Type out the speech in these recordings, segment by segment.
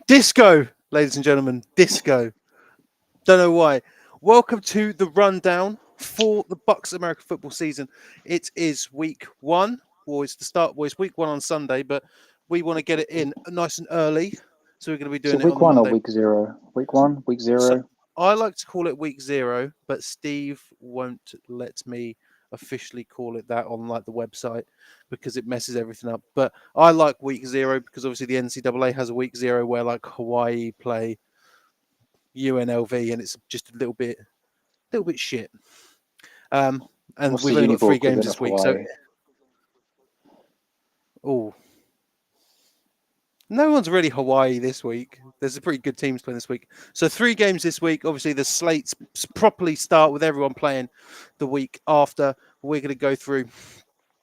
Disco, ladies and gentlemen, disco. Don't know why. Welcome to the rundown for the Bucks American football season. It is week one. Well, it's the start. Well, it's week one on Sunday, but we want to get it in nice and early. So we're going to be doing So it week on one Monday. or week zero? Week one, week zero. So I like to call it week zero, but Steve won't let me officially call it that on like the website because it messes everything up. But I like week zero because obviously the NCAA has a week zero where like Hawaii play UNLV and it's just a little bit shit. And What's we've the only got Uniball 3 games equivalent this of week, so Hawaii? No one's really Hawaii this week. There's a pretty good teams playing this week. So 3 games this week. Obviously, the slates properly start with everyone playing the week after. We're going to go through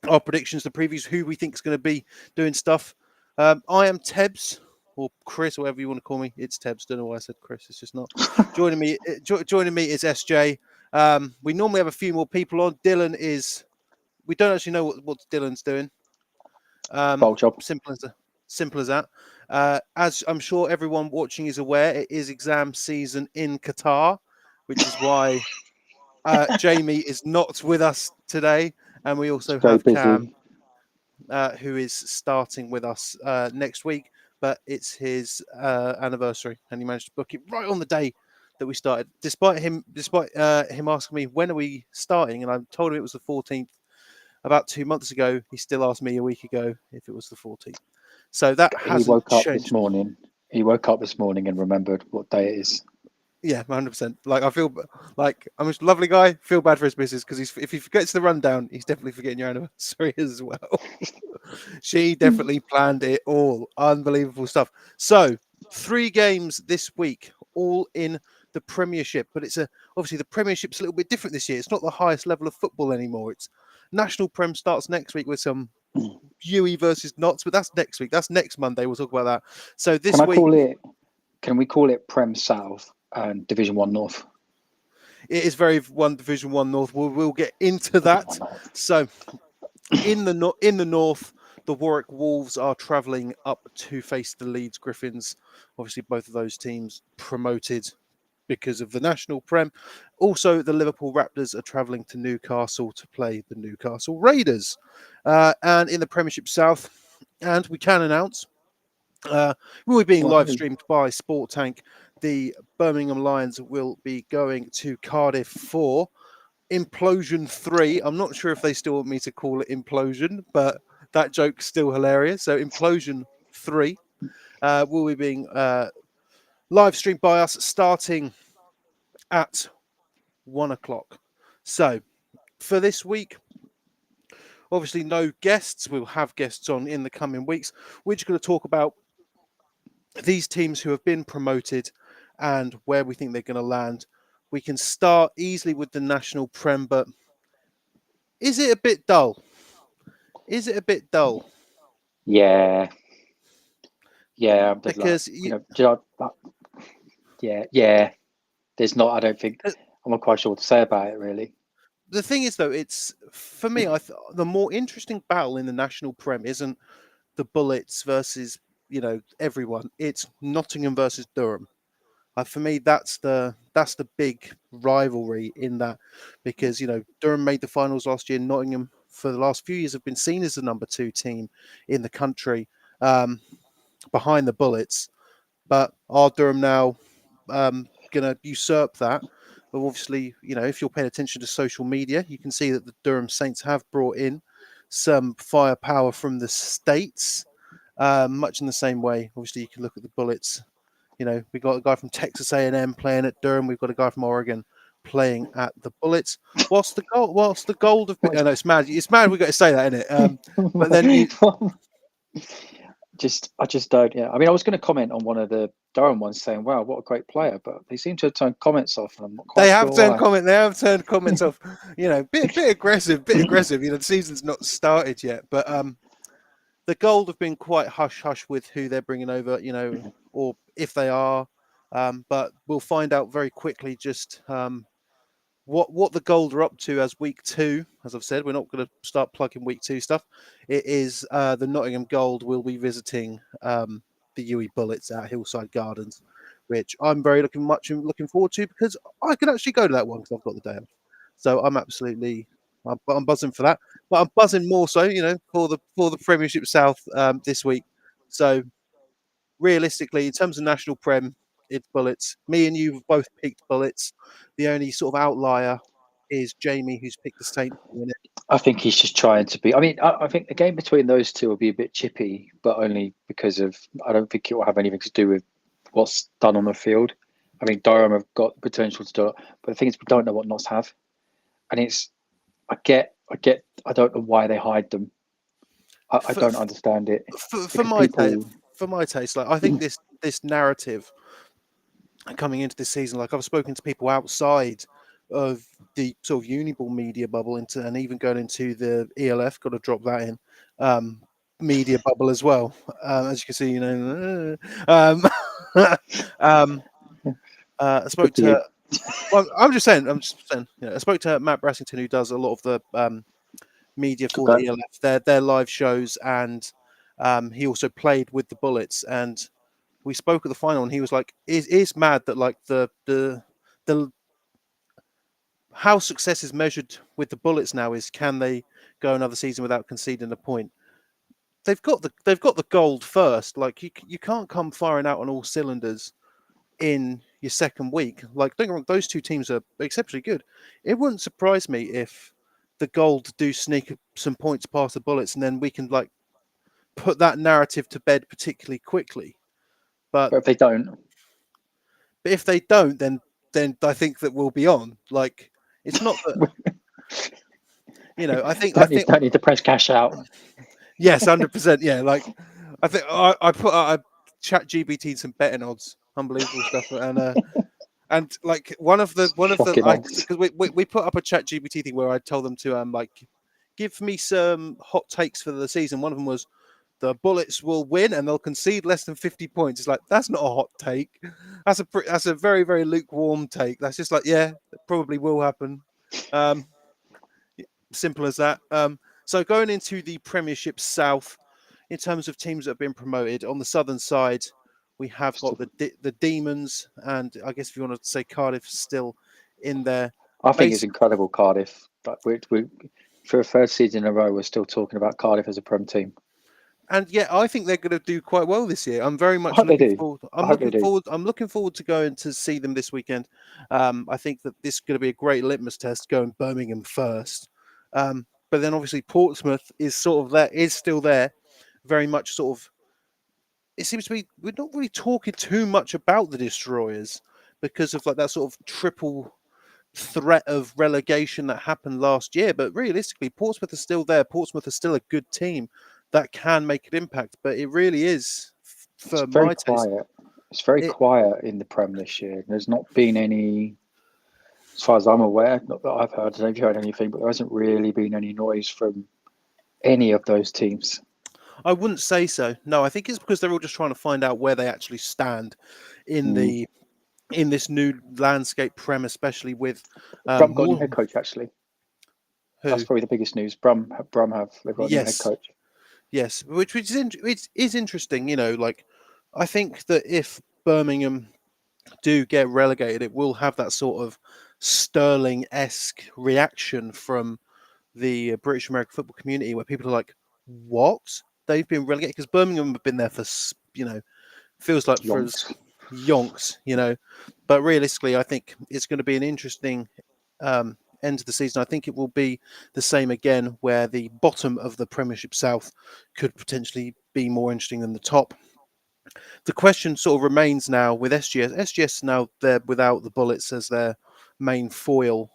our predictions, the previews, who we think is going to be doing stuff. I am Tebs, or Chris, or whatever you want to call me. It's Tebs. Don't know why I said Chris. It's just not. Joining me is SJ. We normally have a few more people on. Dylan is. We don't actually know what Dylan's doing. Bowl job. Simple as that. As I'm sure everyone watching is aware, it is exam season in Qatar, which is why Jamie is not with us today. And we also have Cam, who is starting with us next week. But it's his anniversary, and he managed to book it right on the day that we started. Despite him asking me, when are we starting? And I told him it was the 14th. About 2 months ago, he still asked me a week ago if it was the 14th. So that hasn't He woke up changed. this morning. He woke up this morning and remembered what day it is. Yeah, 100%. Like I feel like I'm a lovely guy. Feel bad for his missus because if he forgets the rundown, he's definitely forgetting your anniversary as well. She definitely planned it all. Unbelievable stuff. So 3 games this week, all in the Premiership. But obviously the Premiership's a little bit different this year. It's not the highest level of football anymore. It's National Prem starts next week with some UE versus Notts, but that's next week. That's next Monday. We'll talk about that. So this week, can we call it Prem South and Division 1 North? It is Division 1 North. We'll get into that. So in the north, the Warwick Wolves are travelling up to face the Leeds Griffins. Obviously, both of those teams promoted because of the National Prem. Also, the Liverpool Raptors are travelling to Newcastle to play the Newcastle Raiders. And in the Premiership South, and we can announce, we'll be being live streamed by Sport Tank. The Birmingham Lions will be going to Cardiff for Implosion 3. I'm not sure if they still want me to call it Implosion, but that joke's still hilarious. So Implosion 3 will be being live streamed by us starting at 1 o'clock. So for this week, obviously no guests. We'll have guests on in the coming weeks. We're just going to talk about these teams who have been promoted and where we think they're going to land. We can start easily with the National Prem, but is it a bit dull? Yeah. Because yeah. There's not. I don't think. I'm not quite sure what to say about it, really. The thing is, though, it's for me. The more interesting battle in the National Prem isn't the Bullets versus everyone. It's Nottingham versus Durham. For me, that's the big rivalry in that, because Durham made the finals last year. Nottingham, for the last few years, have been seen as the number 2 team in the country, behind the Bullets. But are Durham now going to usurp that? But obviously, if you're paying attention to social media, you can see that the Durham Saints have brought in some firepower from the States, much in the same way. Obviously, you can look at the Bullets. We've got a guy from Texas A&M playing at Durham. We've got a guy from Oregon playing at the Bullets. Whilst the gold of... Oh, no, it's mad. It's mad we've got to say that, isn't it? But then... I just don't. Yeah, I mean, I was going to comment on one of the Durham ones, saying, "Wow, what a great player," but they seem to have turned comments off, and I'm not quite sure why. They have turned comments off. Bit aggressive. The season's not started yet, but the Gold have been quite hush hush with who they're bringing over, or if they are. But we'll find out very quickly just what the Gold are up to as week 2. As I've said, we're not going to start plugging week 2 stuff. It is the Nottingham Gold will be visiting the Uwe Bullets at Hillside Gardens, which I'm very looking forward to because I can actually go to that one because I've got the day off. So I'm buzzing for that. But I'm buzzing more so, for the Premiership South this week. So realistically, in terms of national prem, it's Bullets. Me and you have both picked Bullets. The only sort of outlier is Jamie, who's picked the Saints to win it. I think he's just trying to be. I mean, I think the game between those two will be a bit chippy, but only because of. I don't think it will have anything to do with what's done on the field. I mean, Durham have got potential to do it, but the thing is, we don't know what Notts have, and it's. I get. I don't know why they hide them. I For, don't understand it for because my people. for my taste, like I think this narrative coming into this season, like I've spoken to people outside of the sort of Uniball media bubble and even going into the ELF, got to drop that in, media bubble as well. As you can see, I spoke Good for you. to. Well, I'm just saying. I spoke to Matt Brassington, who does a lot of the media Good for guy. the ELF, their live shows, and he also played with the Bullets. And we spoke at the final, and he was like, "It's mad that like the how success is measured with the Bullets now is can they go another season without conceding a point? They've got the gold first. Like you can't come firing out on all cylinders in your second week. Like don't get me wrong, those two teams are exceptionally good. It wouldn't surprise me if the gold do sneak some points past the Bullets, and then we can like put that narrative to bed particularly quickly. But But if they don't, if they don't, then I think that we'll be on. Like it's not that I think don't need to press cash out. yes, 100%. Yeah, like I think I put I chat GBT some betting odds, unbelievable stuff, and like one of the Shocking I odds. because we put up a chat GBT thing where I told them to like give me some hot takes for the season. One of them was the Bullets will win and they'll concede less than 50 points. It's like that's not a hot take. That's a very very lukewarm take. That's just like yeah, it probably will happen. Um, Simple as that. So going into the Premiership South, in terms of teams that have been promoted on the southern side, we have got the Demons, and I guess if you want to say Cardiff still in there. I think it's Base incredible, Cardiff. But we for a third season in a row, we're still talking about Cardiff as a Prem team. and yeah, I think they're going to do quite well this year. I'm very I much hope they looking do. forward. I hope they do. I'm looking forward to going to see them this weekend. I think that this is going to be a great litmus test going Birmingham first. But then obviously Portsmouth is sort of there, is still there, very much sort of. It seems to be we're not really talking too much about the Destroyers because of like that sort of triple threat of relegation that happened last year. But realistically, Portsmouth are still there. Portsmouth are still a good team that can make an impact. But it really is, It's for very my taste, quiet. It's very it. quiet in the Prem this year. There's not been any, as far as I'm aware, not that I've heard. I don't know if you heard anything, but there hasn't really been any noise from any of those teams. I wouldn't say so. No, I think it's because they're all just trying to find out where they actually stand in Mm. the in this new landscape prem, especially with Brum got a new more head coach. Actually, that's who. probably the biggest news. Brum have they've got a new head Yes, coach. yes, which is interesting. Like I think that if Birmingham do get relegated, it will have that sort of Sterling-esque reaction from the British American football community, where people are like, "What? They've been relegated?" Because Birmingham have been there for feels like for Yonks. yonks. But realistically, I think it's going to be an interesting end of the season. I think it will be the same again, where the bottom of the Premiership South could potentially be more interesting than the top. The question sort of remains now with SGS. SGS now they're without the Bullets as their main foil.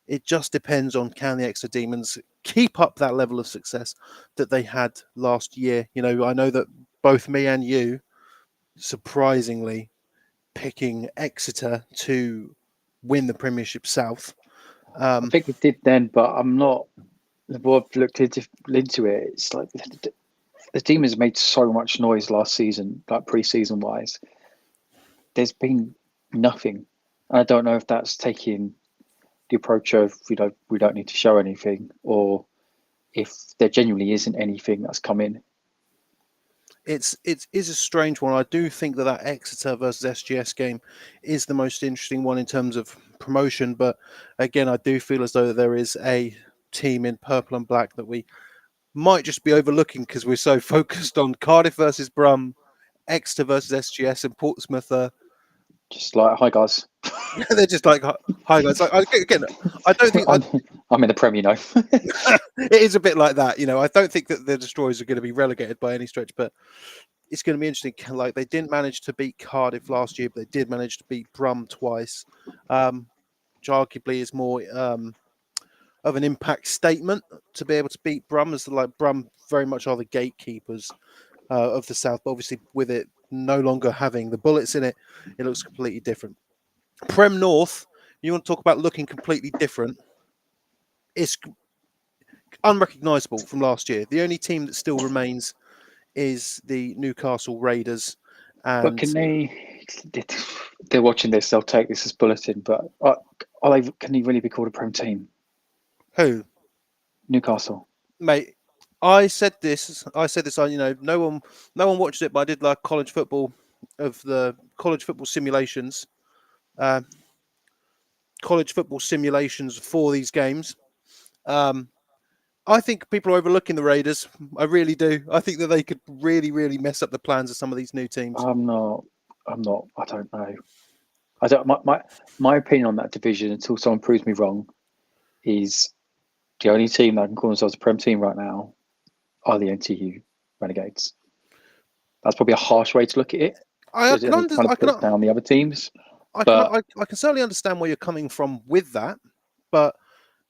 It just depends on can the Exeter Demons keep up that level of success that they had last year. I know that both me and you, surprisingly, picking Exeter to win the Premiership South. I think we did then, but I'm not. The more I've looked into it, it's like the team has made so much noise last season, like pre-season wise. There's been nothing. I don't know if that's taking the approach of we don't need to show anything, or if there genuinely isn't anything that's come in. It is a strange one. I do think that Exeter versus SGS game is the most interesting one in terms of promotion, but again, I do feel as though there is a team in purple and black that we might just be overlooking because we're so focused on Cardiff versus Brum, Exeter versus SGS, and Portsmouth. Just like, hi guys, They're just like, hi guys. Like, again, I don't think I'm in the Prem, it is a bit like that. I don't think that the Destroyers are going to be relegated by any stretch, but it's going to be interesting. Like they didn't manage to beat Cardiff last year, but they did manage to beat Brum twice, which arguably is more of an impact statement to be able to beat Brum, as like Brum very much are the gatekeepers of the South. But obviously, with it no longer having the bullets in it, it looks completely different. Prem North, you want to talk about looking completely different? It's unrecognisable from last year. The only team that still remains is the Newcastle Raiders, but and can they? They're watching this. They'll take this as bulletin. But are they? Can they really be called a Prem team? who, Newcastle. mate? I said this. No one watches it, but I did like college football of the uh, college football simulations for these games. Um, I think people are overlooking the Raiders. I really do. I think that they could really, really mess up the plans of some of these new teams. I'm not. I'm not. I don't know. I don't. My opinion on that division, until someone proves me wrong, is the only team that can call themselves a Prem team right now are the NTU Renegades. That's probably a harsh way to look at it, I because can it under, kind I of can puts down the other teams. I can But I can certainly understand where you're coming from with that, but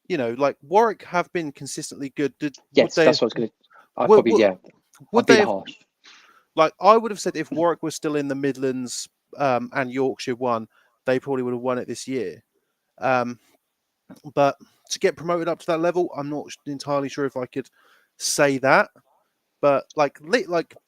like Warwick have been consistently good. Would yes, they? that's what I was going to. I Would, probably would, I'm would they being have? harsh. Like I would have said, if Warwick was still in the Midlands and Yorkshire won, they probably would have won it this year. Um, but to get promoted up to that level, I'm not entirely sure if I could say that. But like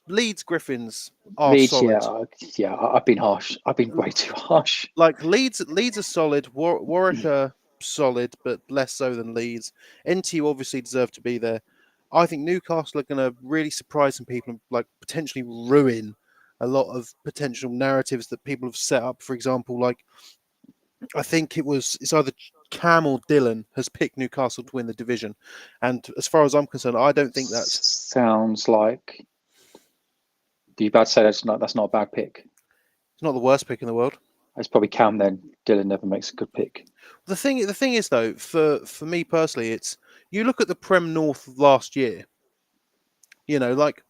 Leeds Griffins are Leeds, solid. I've been harsh. I've been way too harsh. Like Leeds are solid. Warwick are solid, but less so than Leeds. NTU obviously deserve to be there. I think Newcastle are going to really surprise some people and like potentially ruin a lot of potential narratives that people have set up. For example, like I think it's either Cam or Dylan has picked Newcastle to win the division, and as far as I'm concerned, I don't think that's Sounds like you about to say that's not a bad pick. it's not the worst pick in the world. It's probably Cam then. Dylan never makes a good pick. The thing is though, for me personally, it's you look at the Prem North last year. Like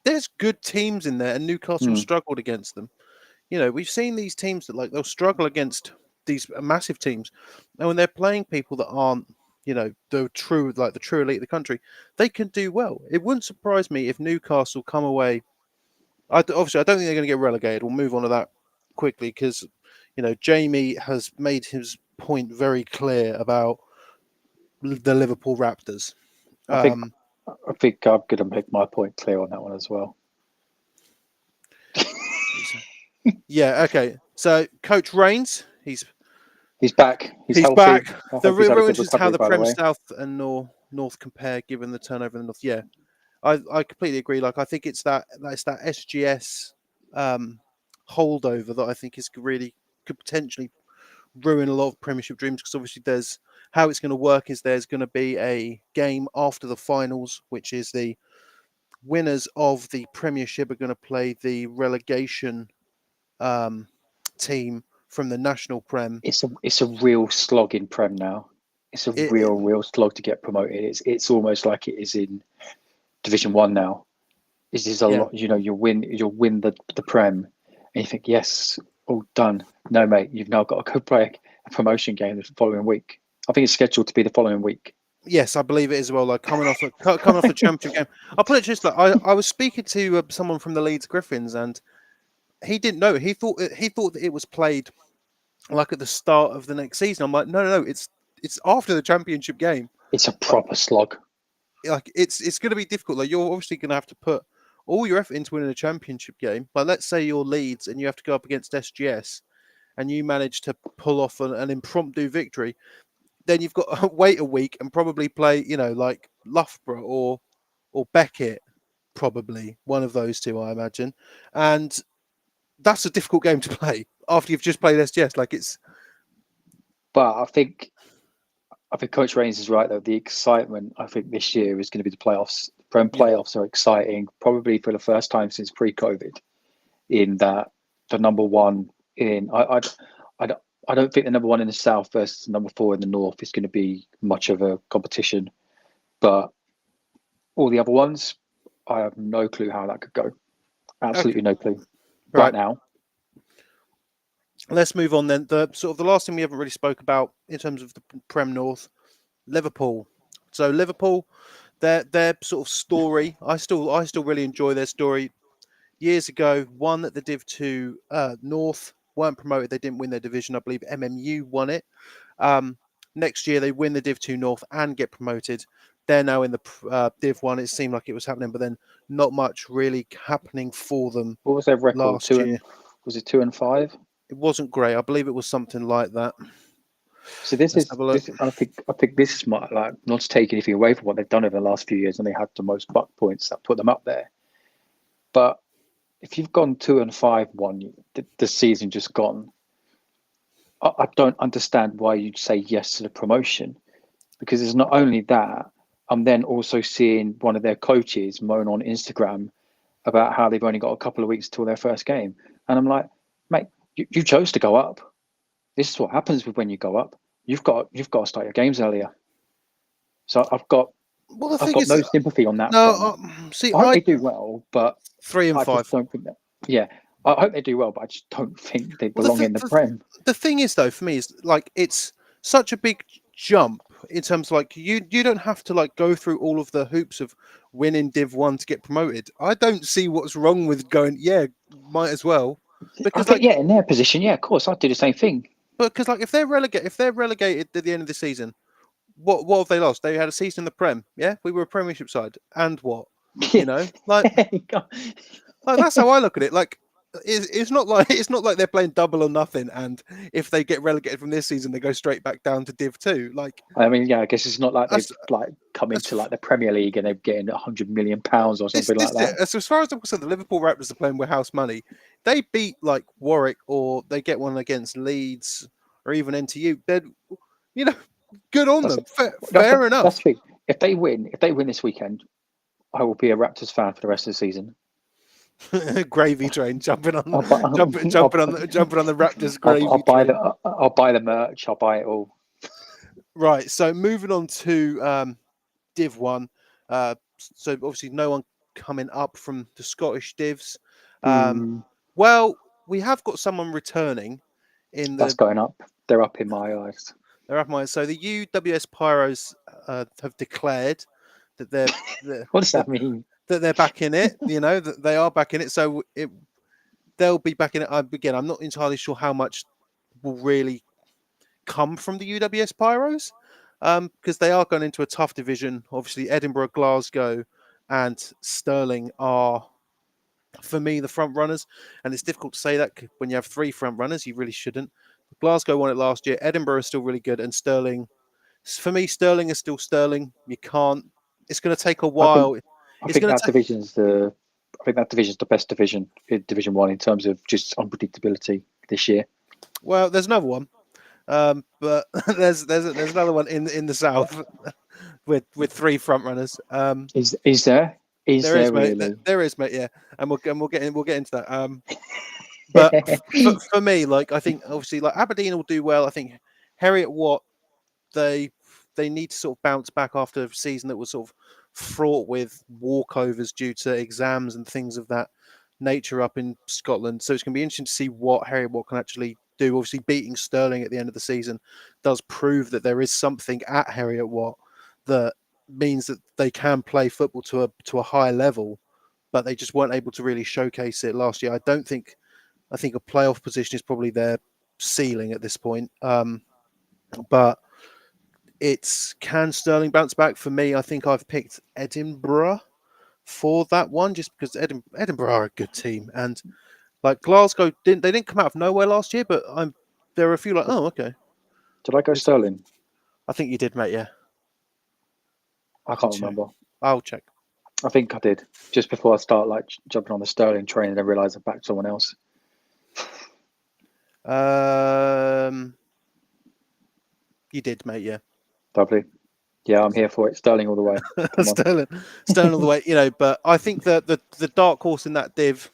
there's good teams in there, and Newcastle Hmm. struggled against them. We've seen these teams that like they'll struggle against these massive teams, and when they're playing people that aren't, the true elite of the country, they can do well. It wouldn't surprise me if Newcastle come away. Obviously, I don't think they're going to get relegated. We'll move on to that quickly because, Jamie has made his point very clear about the Liverpool Raptors. I think Um, I think I'm going to make my point clear on that one as well. yeah, okay. So Coach Rains, He's back. He's he's back. healthy. I The hope he's had a real good interesting is how recovery, the by the Prem way. South and North compare, given the turnover in the North. Yeah, I completely agree. Like I think it's that SGS holdover that I think is really could potentially ruin a lot of Premiership dreams because obviously there's how it's going to work is there's going to be a game after the finals, which is the winners of the Premiership are going to play the relegation um, team from the National Prem. It's a real slog in Prem now. It's a It, real slog to get promoted. It's almost like it is in Division One now. This is a yeah, lot. You'll win the Prem, and you think, yes, all done. No, mate, you've now got to go play a promotion game the following week. I think it's scheduled to be the following week. yes, I believe it as well. Like coming off the championship game, I'll put it just like I was speaking to someone from the Leeds Griffins, and he didn't know. He thought that it was played like at the start of the next season. I'm like, no, it's after the championship game. It's a Like proper slog. it's going to be difficult. Like you're obviously going to have to put all your effort into winning a championship game. Like, let's say you're Leeds and you have to go up against SGS, and you manage to pull off an impromptu victory, then you've got to wait a week and probably play, like Loughborough or Beckett, probably one of those two, I imagine. And that's a difficult game to play after you've just played SGS. Like, it's But I think Coach Rains is right though. The excitement I think this year is going to be the playoffs. Prem yeah, playoffs are exciting, probably for the first time since pre-COVID. In that the number one in I, I don't think the number one in the south versus number four in the north is going to be much of a competition. But all the other ones, I have no clue how that could go. okay, Absolutely no clue. But right. now, Let's move on then. The last thing we haven't really spoke about in terms of the Prem North, Liverpool. So Liverpool, their sort of story, I still really enjoy their story. Years ago, won at the Div 2 North, weren't promoted. They didn't win their division. I believe MMU won it. Um, Next year, they win the Div 2 North and get promoted. They're now in the Div 1. It seemed like it was happening, but then not much really happening for them what was their record? last year. Was it 2-5? It wasn't great. I believe it was something like that. So this Let's is have a look. this. I think this is my, like, not to take anything away from what they've done over the last few years, and they had the most buck points that put them up there. But if you've gone 2-5 one year, the season just gone, I don't understand why you'd say yes to the promotion, because it's not only that. I'm then also seeing one of their coaches moan on Instagram about how they've only got a couple of weeks till their first game, and I'm like, mate, you chose to go up. This is what happens with when you go up. You've got to start your games earlier. So Well, the I've thing got is, no sympathy on that no, front. see, I hope they do well, but 3 and I just 5. don't think that. Yeah, I hope they do well, but I just don't think they Well, belong in the Prem. the thing is, though, for me, is like it's such a big jump in terms of, like, you don't have to like go through all of the hoops of winning Div 1 to get promoted. I don't see what's wrong with going, yeah, might as well, I because think, like yeah, in their position, yeah, of course, I'd do the same thing. because like if they're relegated at the end of the season, what have they lost? They had a season in the Prem. Yeah, we were a Premiership side, and what? Yeah, Like, that's how I look at it. Like, it's not like they're playing double or nothing. And if they get relegated from this season, they go straight back down to Div 2. Like, I mean, yeah, I guess it's not like they've that's like come into that's like the Premier League and they're getting £100 million or this something this like that. as far as I'm concerned, the Liverpool Raptors are playing with house money. They beat like Warwick, or they get one against Leeds, or even NTU. They're, you know, good on That's them. that's Fair that's enough. the thing. If they win this weekend, I will be a Raptors fan for the rest of the season. Gravy train jumping on, I'll buy, jumping on the Raptors I'll gravy buy train. the merch. I'll buy it all. Right. So moving on to Div 1. So obviously no one coming up from the Scottish divs. Um, Mm, well, we have got someone returning in that's the going up. They're up in my eyes. they're up my so the UWS Pyros have declared that they're What does that, that mean? that they're back in it. That they are back in it. So they'll be back in it again. I'm not entirely sure how much will really come from the UWS Pyros, because they are going into a tough division. Obviously, Edinburgh, Glasgow, and Stirling are, for me, the front runners. And it's difficult to say that when you have three front runners, you really shouldn't. Glasgow won it last year. Edinburgh is still really good, and Stirling, for me, Stirling is still Stirling. You can't. It's going to take a I think while. I It's think going to that take. division's the I think that division's the best division in Division One in terms of just unpredictability this year. Well, there's another one, but there's another one in the south with three front runners. Is there? Is There is, there mate. really? There is, mate. Yeah, and we'll get into that. But for me, like, I think obviously like Aberdeen will do well. I think Heriot Watt, they they need to sort of bounce back after a season that was sort of fraught with walkovers due to exams and things of that nature up in Scotland. So it's going to be interesting to see what Heriot Watt can actually do. Obviously, beating Stirling at the end of the season does prove that there is something at Heriot Watt that means that they can play football to a high level, but they just weren't able to really showcase it last year. I think a playoff position is probably their ceiling at this point. But it's, can Sterling bounce back? For me, I think I've picked Edinburgh for that one, just because Edinburgh are a good team, and like Glasgow didn't come out of nowhere last year, but there were a few like, oh, okay. Did I go It's sort of, Sterling? I think you did, mate. Yeah, I I can can't check. remember. I'll check. I think I did. Just before I start like jumping on the Sterling train and then realise I backed someone else. Um, you did, mate. Yeah, Lovely. Yeah, I'm here for it. Sterling all the way. Come on. Sterling all the way. But I think that the dark horse in that div,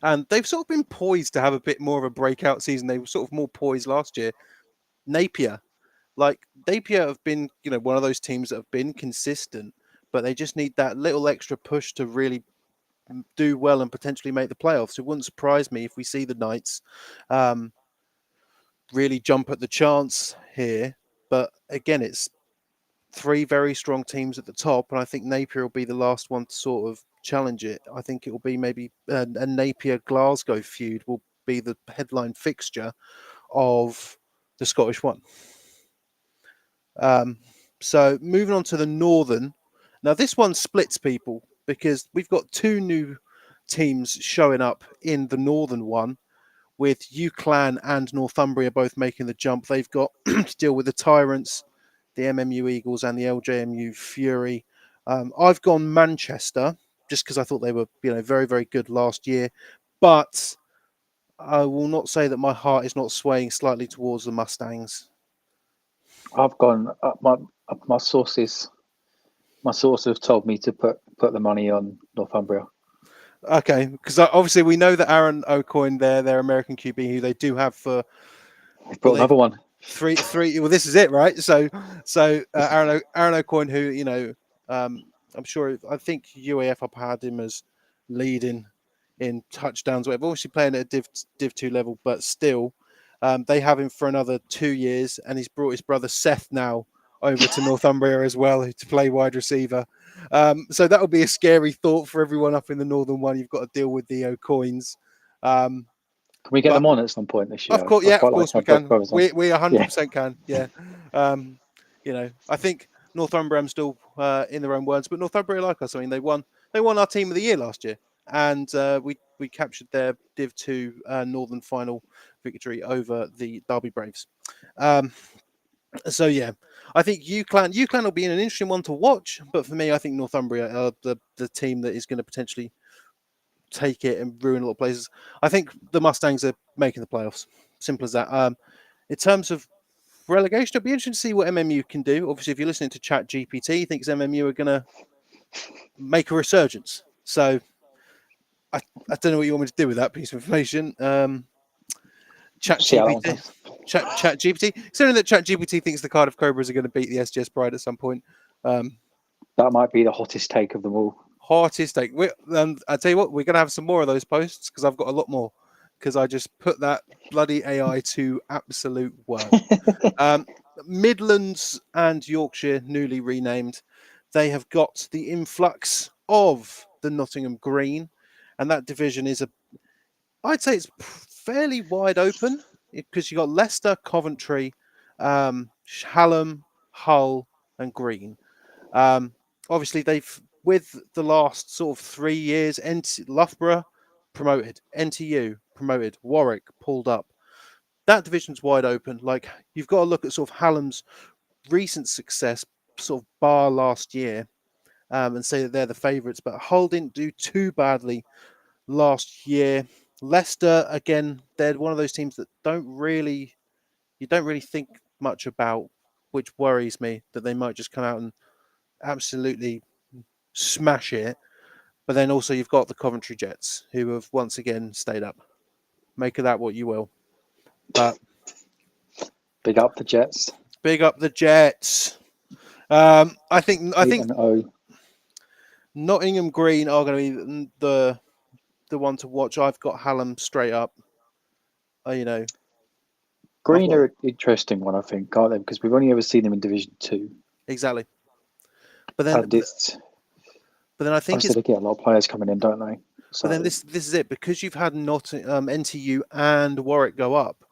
and they've sort of been poised to have a bit more of a breakout season. They were sort of more poised last year. Napier, like Napier have been, one of those teams that have been consistent, but they just need that little extra push to really do well and potentially make the playoffs. It wouldn't surprise me if we see the Knights um, really jump at the chance here. But again, it's three very strong teams at the top, and I think Napier will be the last one to sort of challenge it. I think it will be maybe a Napier Glasgow feud will be the headline fixture of the Scottish one. So moving on to the Northern. Now this one splits people because we've got two new teams showing up in the Northern one, with UClan and Northumbria both making the jump. They've got to deal with the Tyrants, the MMU Eagles, and the LJMU Fury. I've gone Manchester just because I thought they were, very, very good last year. But I will not say that my heart is not swaying slightly towards the Mustangs. I've gone. My sources. My sources have told me to put the money on Northumbria. Okay, because obviously we know that Aaron O'Coin, their American QB, who they do have for They've well, brought they've another one. three. Well, this is it, right? So Aaron O'Coin, who I'm sure I think UAF have had him as leading in touchdowns. Whatever, obviously playing at a Div 2 level, but still, they have him for another 2 years, and he's brought his brother Seth now over to Northumbria as well to play wide receiver. So that will be a scary thought for everyone up in the Northern one. You've got to deal with the O'Coins. Um, Can we get but them on at some point this of year? course, I'd yeah, quite of like course to we have both can. brothers on. We Yeah, 100% can. Yeah. I think Northumbria still in their own words, but Northumbria like us. I mean, they won our team of the year last year, and we captured their Div 2 Northern final victory over the Derby Braves. Um, so yeah, I think UClan will be an interesting one to watch, but for me, I think Northumbria are the team that is going to potentially take it and ruin a lot of places. I think the Mustangs are making the playoffs. Simple as that. In terms of relegation, it'll be interesting to see what MMU can do. Obviously, if you're listening to Chat GPT, he thinks MMU are going to make a resurgence. So I don't know what you want me to do with that piece of information. Chat see how that one GPT. goes. Chat GPT. Considering that Chat GPT thinks the Cardiff Cobras are going to beat the SGS Pride at some point. That might be the hottest take of them all. Hottest take. I tell you what, we're going to have some more of those posts because I've got a lot more. Because I just put that bloody AI to absolute work. Midlands and Yorkshire, newly renamed, they have got the influx of the Nottingham Green, and that division I'd say it's fairly wide open because you've got Leicester, Coventry, Hallam, Hull, and Green. Obviously, they've with the last sort of 3 years, Loughborough promoted, NTU promoted, Warwick pulled up. That division's wide open. Like you've got to look at sort of Hallam's recent success, sort of bar last year, and say that they're the favourites. But Hull didn't do too badly last year. Leicester, again, they're one of those teams that you don't really think much about, which worries me that they might just come out and absolutely smash it. But then also you've got the Coventry Jets, who have once again stayed up. Make of that what you will. But Big up the Jets. big up the Jets. I think 8-0. Nottingham Green are going to be the one to watch. I've got Hallam straight up. I've Green got are an interesting one, I think, aren't they? Because we've only ever seen them in Division 2. exactly. But then, And it's but then I think obviously it's they get a lot of players coming in, don't they? but then So this is it because you've had not NTU and Warwick go up.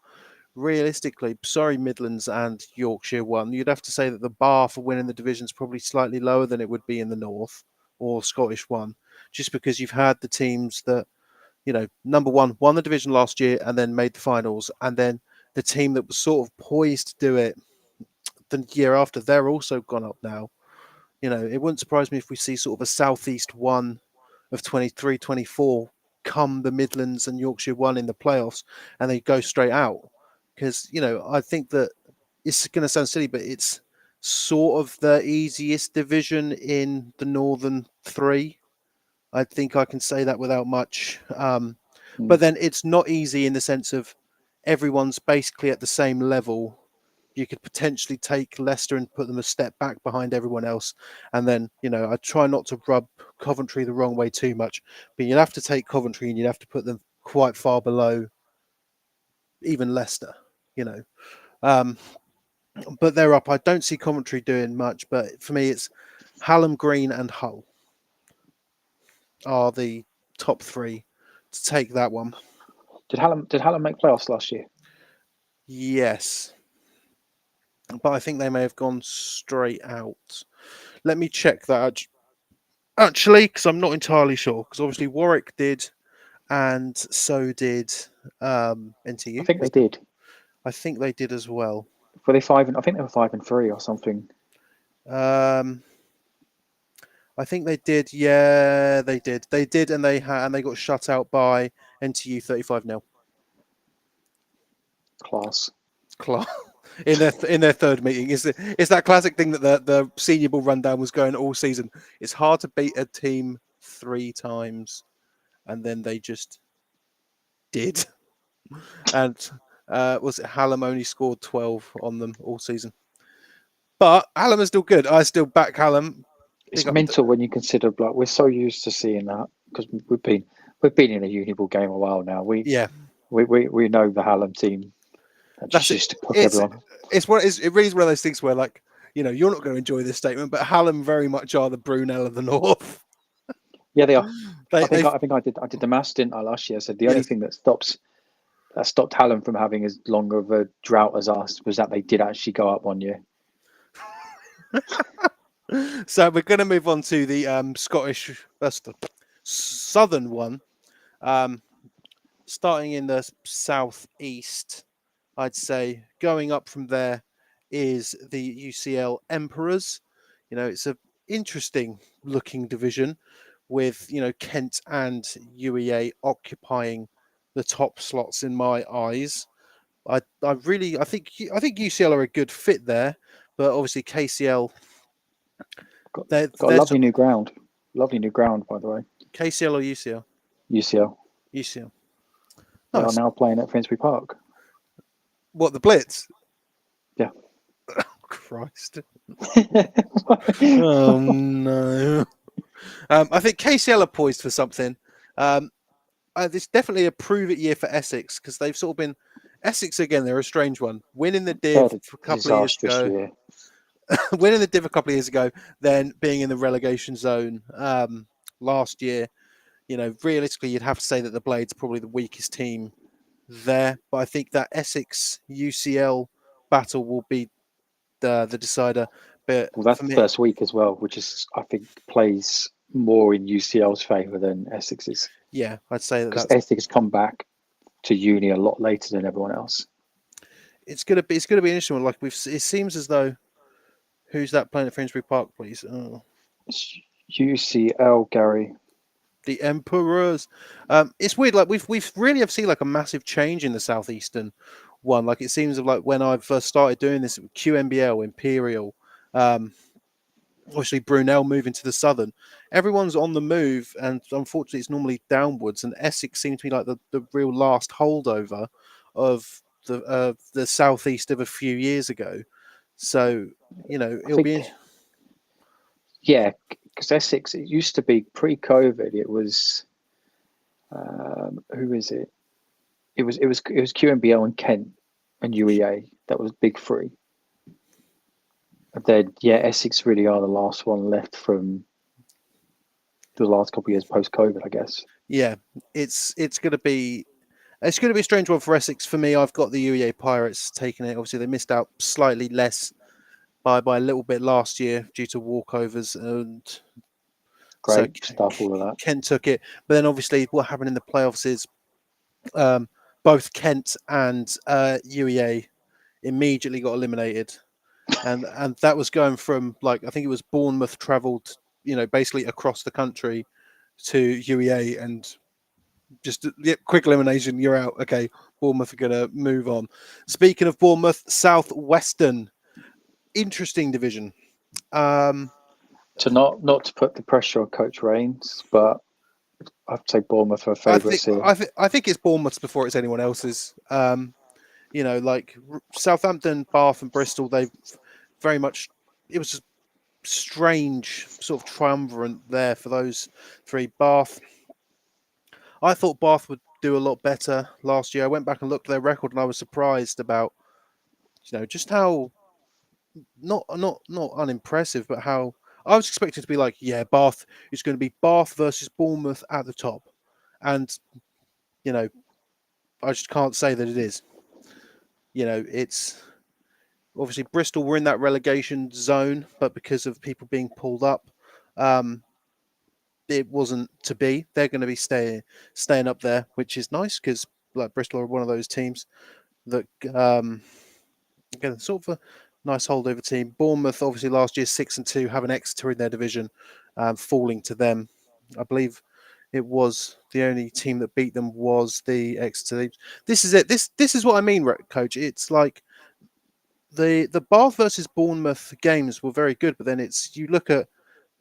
Realistically, sorry, Midlands and Yorkshire won. You'd have to say that the bar for winning the division is probably slightly lower than it would be in the north. or Scottish One, just because you've had the teams that, number one won the division last year and then made the finals, and then the team that was sort of poised to do it the year after, they're also gone up now. It wouldn't surprise me if we see sort of a Southeast One of 23-24 come the Midlands and Yorkshire One in the playoffs, and they go straight out. Because, I think that it's going to sound silly, but it's sort of the easiest division in the Northern Three. I think I can say that without much. But then it's not easy in the sense of everyone's basically at the same level. You could potentially take Leicester and put them a step back behind everyone else. And then, I try not to rub Coventry the wrong way too much, but you'd have to take Coventry and you'd have to put them quite far below even Leicester, you know. Um, but they're up. I don't see Coventry doing much, but for me, it's Hallam, Green, and Hull are the top three to take that one. Did Hallam make playoffs last year? Yes, but I think they may have gone straight out. Let me check that actually, because I'm not entirely sure. Because obviously Warwick did, and so did I NTU. think they did. I think they did as well. Were they five? I think they were 5-3 or something. Um, I think they did. Yeah, they did. They did, and they got shut out by NTU 35-0. Class. In their third meeting. It's that classic thing that the senior ball rundown was going all season. It's hard to beat a team 3 times, and then they just did. And was it Hallam only scored 12 on them all season? But Hallam is still good. I still back Hallam. It's mental when you consider, like, we're so used to seeing that because we've been in a Uniball game a while now. Yeah, We know the Hallam team. That that's just it. used to cook It's everyone. it really is one of those things where, like, you're not going to enjoy this statement, but Hallam very much are the Brunel of the North. Yeah, they are. they I think they I did the maths, didn't I, last year? I said the only yes. thing that stopped Hallam from having as long of a drought as us was that they did actually go up 1 year. So we're going to move on to the Scottish, that's the Southern one. Starting in the southeast, I'd say going up from there is the UCL Emperors. It's a interesting looking division with Kent and UEA occupying the top slots in my eyes. I think UCL are a good fit there, but obviously KCL Got a they're lovely new ground. Lovely new ground, by the way. KCL or UCL? UCL. UCL. They are Nice. now playing at Finsbury Park. What, the Blitz? Yeah. Christ. Oh no. I think KCL are poised for something. It's definitely a prove it year for Essex because they've sort of been Essex again. They're a strange one. Winning the They had Div a a couple of years disastrous ago, year. winning the Div a couple of years ago, then being in the relegation zone last year. Realistically, you'd have to say that the Blades are probably the weakest team there. But I think that Essex UCL battle will be the decider. But Well, that's for the me, first week as well, which is, I think, plays more in UCL's favour than Essex's. yeah, I'd say that Because that's Essex come back to uni a lot later than everyone else. it's gonna be an interesting one. Like it seems as though who's that playing at Finsbury Park, please? Oh, It's UCL, Gary. the Emperors. It's weird. Like we've really have seen like a massive change in the southeastern one. Like it seems like when I first started doing this, QMBL Imperial. Obviously Brunel moving to the southern. Everyone's on the move, and unfortunately, it's normally downwards. And Essex seems to be like the real last holdover of the southeast of a few years ago. So I it'll be think, yeah, because Essex, it used to be pre-COVID. It was who is it? It was QMBL and Kent and UEA. That was big three. And then Essex really are the last one left from the last couple of years post COVID, I guess. yeah. It's gonna be. It's going to be a strange one for Essex. For me, I've got the UEA Pirates taking it. Obviously, they missed out slightly less by a little bit last year due to walkovers and So Great stuff, all of that. Kent took it. But then obviously what happened in the playoffs is um, both Kent and UEA immediately got eliminated, and that was going from, like, I think it was Bournemouth travelled, basically across the country to UEA, and just quick elimination, you're out. Okay, Bournemouth are going to move on. Speaking of Bournemouth, South Western, interesting division. To not to put the pressure on Coach Rains, but I'd say Bournemouth are I favourites think here. I think it's Bournemouth's before it's anyone else's. Like Southampton, Bath, and Bristol, they very much, it was a strange sort of triumvirate there for those three. Bath, I thought Bath would do a lot better last year. I went back and looked at their record, and I was surprised about just how not unimpressive, but how I was expecting to be like, yeah, Bath is going to be Bath versus Bournemouth at the top, and you know I just can't say that it is. It's obviously Bristol were in that relegation zone, but because of people being pulled up, um, it wasn't to be. They're going to be staying up there, which is nice because like Bristol are one of those teams that again sort of a nice holdover team. Bournemouth obviously last year 6-2, having Exeter in their division, falling to them. I believe it was the only team that beat them was the Exeter. This is it. This is what I mean, Coach. It's like the Bath versus Bournemouth games were very good, but then it's you look at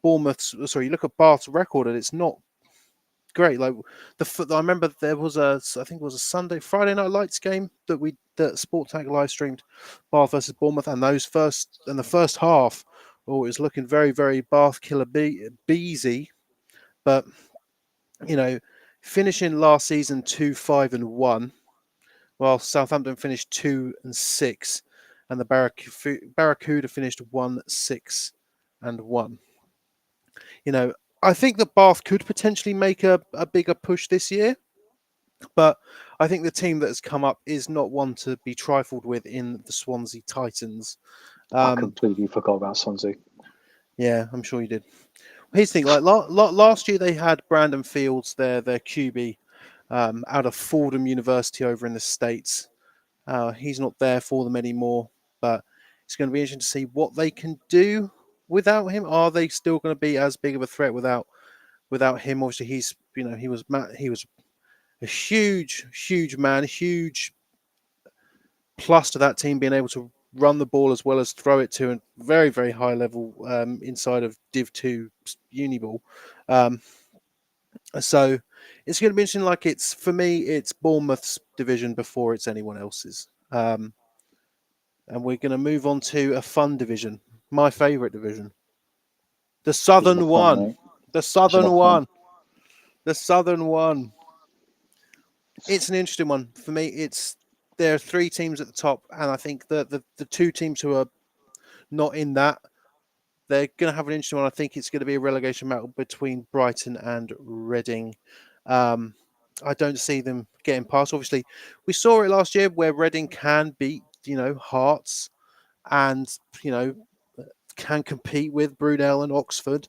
Bath's record, and it's not great. Like I remember there was I think it was a Friday Night Lights game that Sport Tag live streamed, Bath versus Bournemouth, and the first half, oh, it was looking very very Bath killer beesy, but you know, finishing last season 2-5-1, while Southampton finished 2-6, and the Barracuda finished 1-6-1. You know, I think that Bath could potentially make a bigger push this year, but I think the team that has come up is not one to be trifled with in the Swansea Titans. I Um, completely forgot about Swansea. yeah, I'm sure you did. Here's the thing: like last year, they had Brandon Fields, their QB, out of Fordham University over in the States. He's not there for them anymore, but it's going to be interesting to see what they can do without him. Are they still going to be as big of a threat without him? Obviously, he was a huge man, huge plus to that team being able to run the ball as well as throw it to a very very high level inside of Div 2 Uniball. Um, so it's going to be interesting. Like it's for me, it's Bournemouth's division before it's anyone else's. And we're going to move on to a fun division, my favourite division, the It's a lot Southern of fun, one, mate. the It's a lot Southern of fun. one, the Southern one. It's an interesting one for me. There are three teams at the top, and I think the two teams who are not in that, they're going to have an interesting one. I think it's going to be a relegation battle between Brighton and Reading. Um, I don't see them getting past. Obviously, we saw it last year where Reading can beat Hearts, and you know can compete with Brunel and Oxford,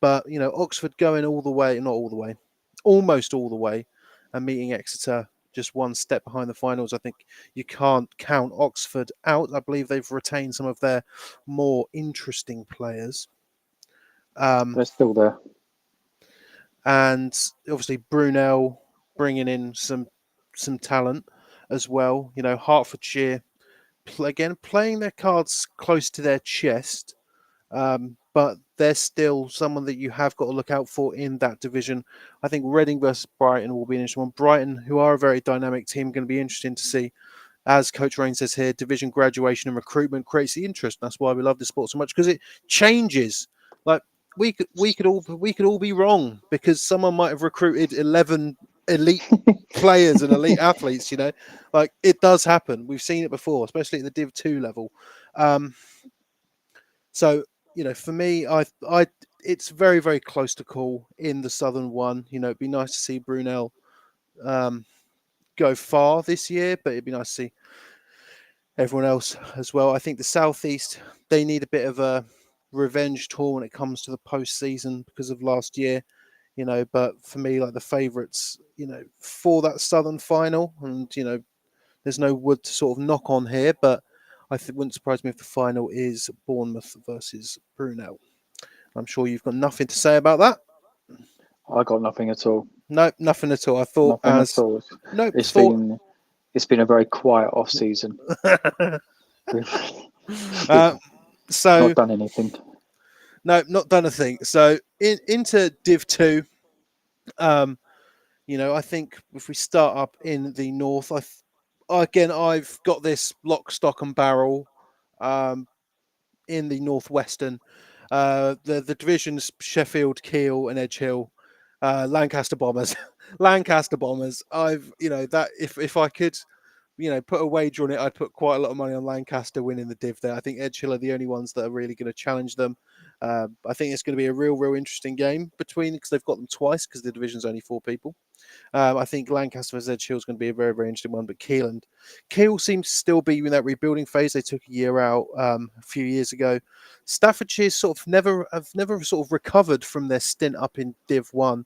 but Oxford going all the way, not all the way, almost all the way, and meeting Exeter just one step behind the finals. I think you can't count Oxford out. I believe they've retained some of their more interesting players. They're still there. And obviously Brunel bringing in some talent as well. Hertfordshire again playing their cards close to their chest, but they're still someone that you have got to look out for in that division. I think Reading versus Brighton will be an interesting one. Brighton, who are a very dynamic team, going to be interesting to see. As Coach Rain says here, division graduation and recruitment creates the interest. That's why we love the sport so much, because it changes. Like we could all be wrong because someone might have recruited 11 elite players and elite athletes. Like it does happen. We've seen it before, especially at the Div 2 level. Um, so for me, I it's very very close to call in the Southern one. It'd be nice to see Brunel um, go far this year, but it'd be nice to see everyone else as well. I think the Southeast, they need a bit of a revenge tour when it comes to the postseason because of last year. But for me, like the favourites, for that Southern final, and there's no wood to sort of knock on here, but wouldn't surprise me if the final is Bournemouth versus Brunel. I'm sure you've got nothing to say about that. I got nothing at all. No, nothing at all. I thought Nothing at all. nope, It's been it's been a very quiet off season. We've uh, so not done anything. no, not done a thing. So into Div 2, I think if we start up in the north, I've got this lock, stock, and barrel in the northwestern. The divisions Sheffield, Kiel, and Edge Hill, Lancaster Bombers, Lancaster Bombers. That if I could, put a wager on it, I'd put quite a lot of money on Lancaster winning the div there. I think Edge Hill are the only ones that are really going to challenge them. I think it's going to be a real interesting game because they've got them twice because the division's only 4 people. I think Lancaster versus Edge Hill is going to be a very interesting one. But Kiel seems to still be in that rebuilding phase. They took a year out a few years ago. Staffordshire have never sort of recovered from their stint up in Div 1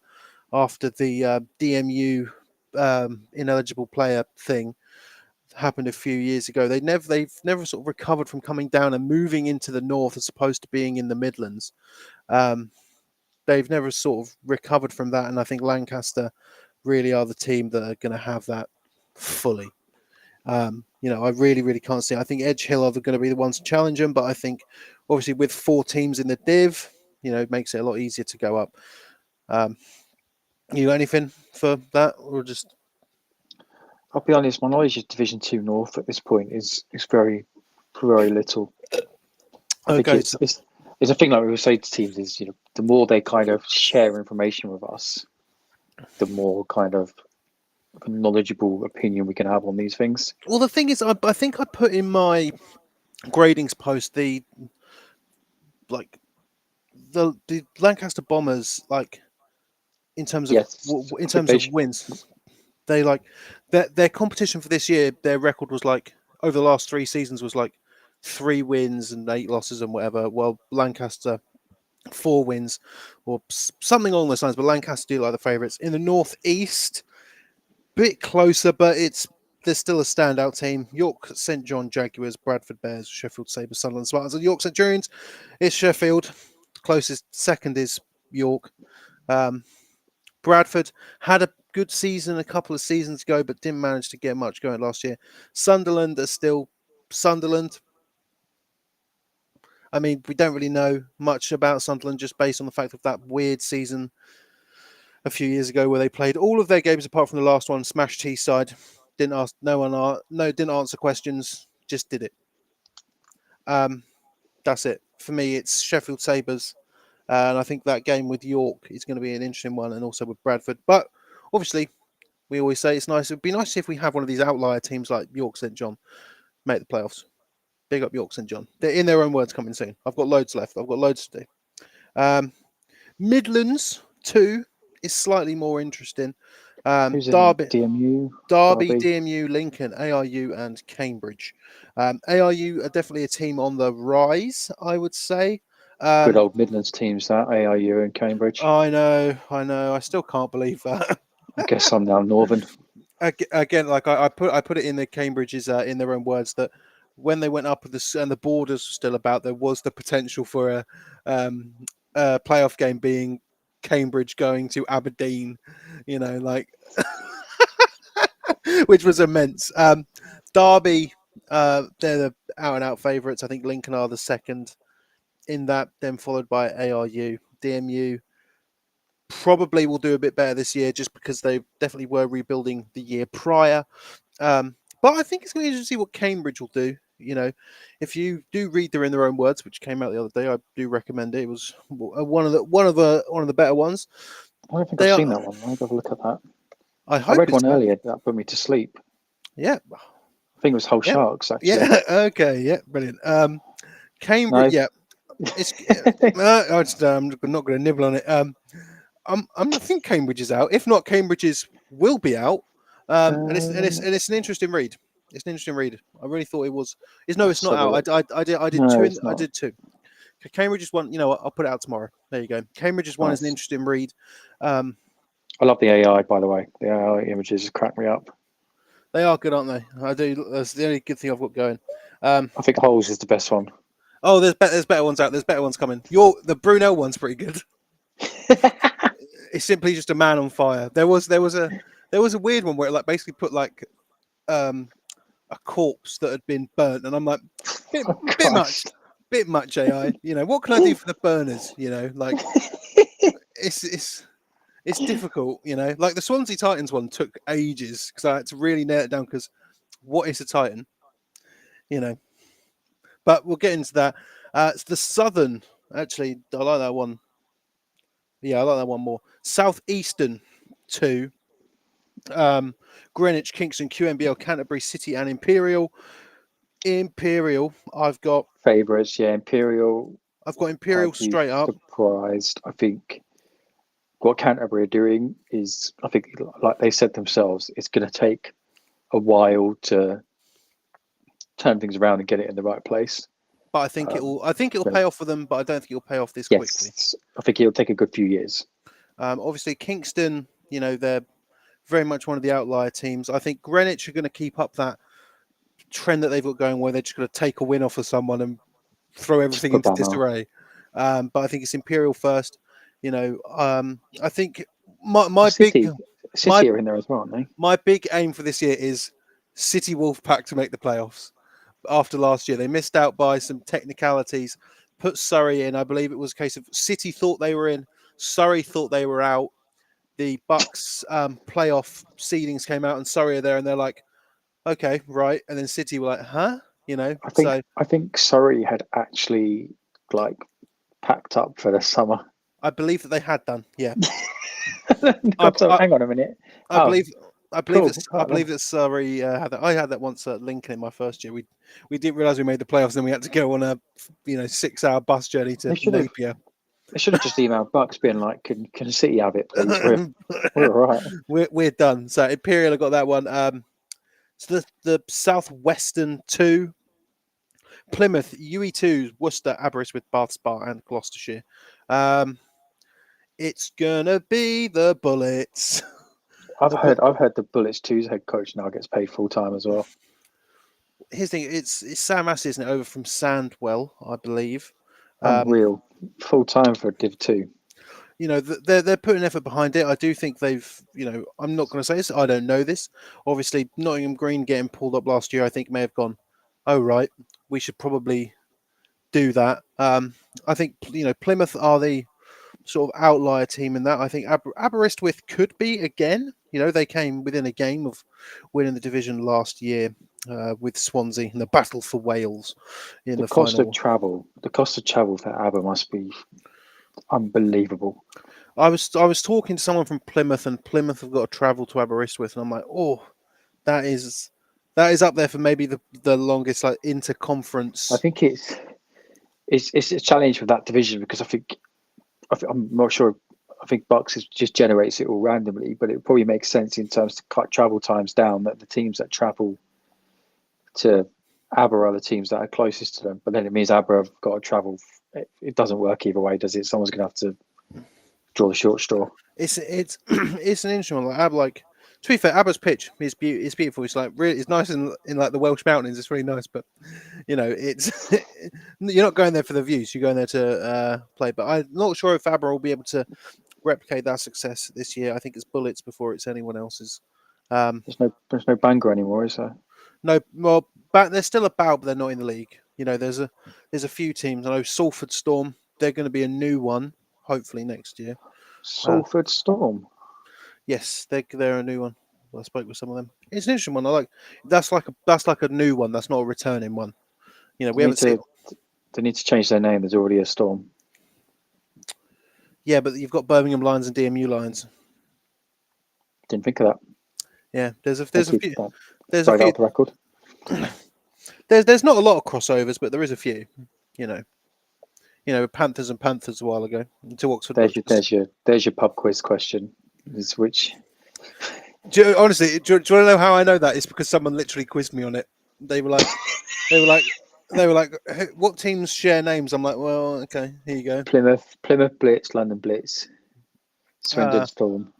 after the DMU ineligible player thing happened a few years ago. They've never sort of recovered from coming down and moving into the north as opposed to being in the Midlands. They've never sort of recovered from that, and I think Lancaster really are the team that are going to have that fully. I really can't see. I think Edge Hill are going to be the ones to challenge them, but I think obviously with 4 teams in the div, it makes it a lot easier to go up. You got anything for that, or just? I'll be honest. My knowledge of Division 2 North at this point is very little. I think it's a thing like we were saying to teams is the more they kind of share information with us, the more kind of knowledgeable opinion we can have on these things. Well, the thing is, I think I put in my gradings post the Lancaster Bombers in terms of wins. They their competition for this year. Their record was over the last 3 seasons was 3 wins and 8 losses and whatever. Well, Lancaster 4 wins or something along those lines. But Lancaster do like the favourites in the northeast. Bit closer, but there's still a standout team. York St John Jaguars, Bradford Bears, Sheffield Sabres, Sunderland Spartans, and York Centurions. It's Sheffield. Closest second is York. Bradford had a good season a couple of seasons ago, but didn't manage to get much going last year. Sunderland are still Sunderland. I mean, we don't really know much about Sunderland just based on the fact of that weird season a few years ago where they played all of their games apart from the last one, smashed Teesside. Didn't ask didn't answer questions, just did it. That's it. For me, it's Sheffield Sabres. And I think that game with York is going to be an interesting one, and also with Bradford. But obviously, we always say it's nice. It'd be nice if we have one of these outlier teams like York St John make the playoffs. Big up York St John. They're in their own words coming soon. I've got loads left. I've got loads to do. Midlands 2 is slightly more interesting. Who's in DMU? Derby, DMU, Lincoln, ARU, and Cambridge. ARU are definitely a team on the rise, I would say. Good old Midlands teams, that ARU and Cambridge. I know. I still can't believe that. I guess I'm now Northern. Again, I put it in the Cambridge's in their own words that when they went up and the borders were still about, there was the potential for a playoff game being Cambridge going to Aberdeen, which was immense. Derby, they're the out and out favourites. I think Lincoln are the second in that, then followed by ARU. DMU probably will do a bit better this year just because they definitely were rebuilding the year prior. But I think it's going to be interesting to see what Cambridge will do. If you do read In Their Own Words, which came out the other day, I do recommend it. It was one of the better ones. I don't think I've seen that one. I'll have a look at that. I read one earlier that put me to sleep. Yeah. I think it was Hull Sharks, actually. Yeah, okay, yeah, brilliant. Cambridge, yeah. I'm not going to nibble on it. I think Cambridge is out. If not, Cambridge's will be out. And it's an interesting read. It's an interesting read. I really thought it was. It's not out. I did two. I did two. Cambridge is one. You know what? I'll put it out tomorrow. There you go. Cambridge is one is an Nice. interesting read. Um, I love the AI, by the way. The AI images crack me up. they are good, aren't they? I do. That's the only good thing I've got going. I think Holes is the best one. Oh, there's better ones out. There's better ones coming. The Brunel one's pretty good. It's simply just a man on fire. There was a weird one where it like basically put like um a corpse that had been burnt, and I'm like, bit Oh, bit much, Christ. bit much AI. What can I do for the burners? Like it's difficult. Like the Swansea Titans one took ages because I had to really nail it down. Because what is a Titan? You know, but we'll get into that. It's the Southern. Actually, I like that one. Yeah, I like that one more. Southeastern 2. Greenwich, Kingston, QMBL, Canterbury, City, and Imperial. Imperial. I've got Favourites, yeah. Imperial. Imperial I'd be straight up. surprised. I think what Canterbury are doing is, I think, like they said themselves, it's going to take a while to turn things around and get it in the right place. But I think it'll pay off for them, but I don't think it'll pay off this quickly. Yes, I think it'll take a good few years. Obviously, Kingston, they're very much one of the outlier teams. I think Greenwich are going to keep up that trend that they've got going, where they're just going to take a win off of someone and throw everything into disarray. But I think it's Imperial first. I think my City my are in there as well, aren't they? my big aim for this year is City Wolfpack to make the playoffs. After last year, they missed out by some technicalities. Put Surrey in. I believe it was a case of City thought they were in, Surrey thought they were out. The Bucks playoff seedings came out, and Surrey are there, and they're like, okay, right. And then City were like, huh? I think Surrey had actually like packed up for the summer. I believe that they had done. Yeah. Hang on a minute. I believe cool. that Surrey had that. I had that once at Lincoln in my first year. We didn't realize we made the playoffs, and we had to go on a 6-hour bus journey to Napier. They should have just emailed Bucks being like, "Can City have it, please? We're all right. We're done." So Imperial have got that one. So the Southwestern 2, Plymouth, UE2, Worcester, Aberystwyth, Bath, Spa, and Gloucestershire. It's gonna be the Bullets. I've heard the Bullets 2's head coach now gets paid full time as well. Here's the thing: it's Sam Massey, isn't it? Over from Sandwell, I believe. Unreal, full time for Div 2. They're putting effort behind it. I do think they've. I'm not going to say this. I don't know this. Obviously, Nottingham Green getting pulled up last year, I think may have gone, oh right, we should probably do that. I think Plymouth are the sort of outlier team in that. I think Aberystwyth could be again. They came within a game of winning the division last year with Swansea in the battle for Wales in the cost final. The cost of travel for Aber must be unbelievable. I was talking to someone from Plymouth, and Plymouth have got to travel to Aberystwyth, and I'm like, oh, that is up there for maybe the longest like inter-conference. I think it's a challenge for that division because I'm not sure. I think Bucks just generates it all randomly, but it probably makes sense in terms to cut travel times down. That the teams that travel to Aber are the teams that are closest to them. But then it means Aber have got to travel. It doesn't work either way, does it? Someone's going to have to draw the short straw. It's it's an interesting one. Like Aber, to be fair, Aber's pitch is beautiful. It's like really, it's nice in like the Welsh mountains. It's really nice, but it's you're not going there for the views. You're going there to play. But I'm not sure if Aber will be able to replicate that success this year. I think it's Bullets before it's anyone else's. There's no Bangor anymore, is there? No, well, they're still about, but they're not in the league. There's a few teams. I know Salford Storm. They're going to be a new one, hopefully next year. Salford Storm. Yes, they're a new one. I spoke with some of them. It's an interesting one. I like that's like a new one. That's not a returning one. We haven't seen. They need to change their name. There's already a Storm. Yeah, but you've got Birmingham Lions and DMU Lions. Didn't think of that. Yeah, there's a few. There's a few. Off the record. There's not a lot of crossovers, but there is a few. Panthers and Panthers a while ago into Oxford. There's your pub quiz question. Is which? Honestly, do you want to know how I know that? It's because someone literally quizzed me on it. They were like, they were like, "What teams share names?" I'm like, "Well, okay, here you go." Plymouth Blitz, London Blitz, Swindon Uh, Storm.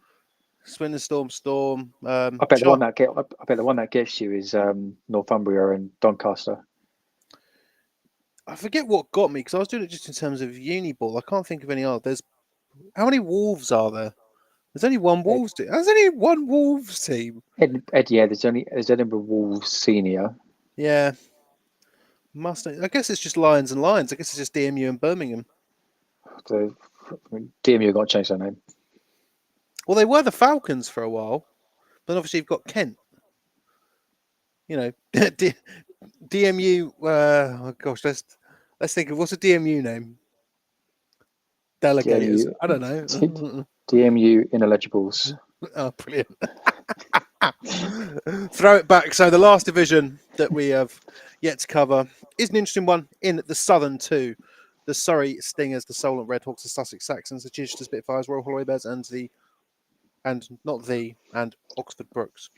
Swindon Storm. I bet the one that I bet the one that gets you is Northumbria and Doncaster. I forget what got me because I was doing it just in terms of Uniball. I can't think of any other. There's how many Wolves are there? There's only one Ed, Wolves team. There's only one Wolves team. yeah. There's Edinburgh Wolves Senior. Yeah, must. I guess it's just Lions and Lions. I guess it's just DMU and Birmingham. So DMU got to change their name. Well, they were the Falcons for a while, but obviously you've got Kent. You know, DMU. Oh gosh, let's think of what's a DMU name. Delegators. DMU I don't know. DMU Ineligibles. Oh, brilliant. Throw it back. So the last division that we have yet to cover is an interesting one in the Southern Two. The Surrey Stingers, the Solent Redhawks, the Sussex Saxons, the Chichester Spitfires, Royal Holloway Bears, and Oxford Brooks.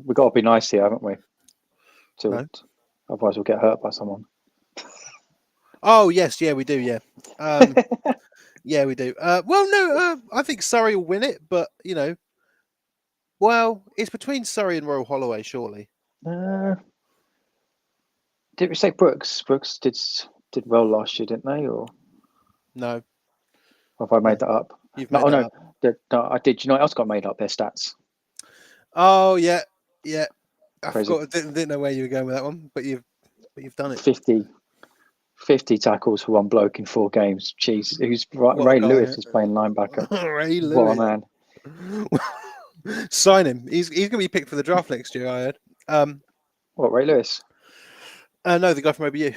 We've got to be nice here, haven't we? No. Otherwise we'll get hurt by someone. Oh yes, yeah, we do. Yeah, yeah, we do. Well, no, I think Surrey will win it, but well, it's between Surrey and Royal Holloway, surely. Did we say Brooks? Brooks did well last year, didn't they? Or No, have I made that up? you've No, made that no, up. no, I did. You know what else got made up? Their stats. Oh yeah, yeah. I Crazy. forgot. Didn't know where you were going with that one, but you've done it. 50 tackles for one bloke in 4 games. Jeez, Ray Lewis is playing linebacker. Ray Lewis. What a man. Sign him. He's going to be picked for the draft next year, I heard. What, Ray Lewis? No, the guy from OBU.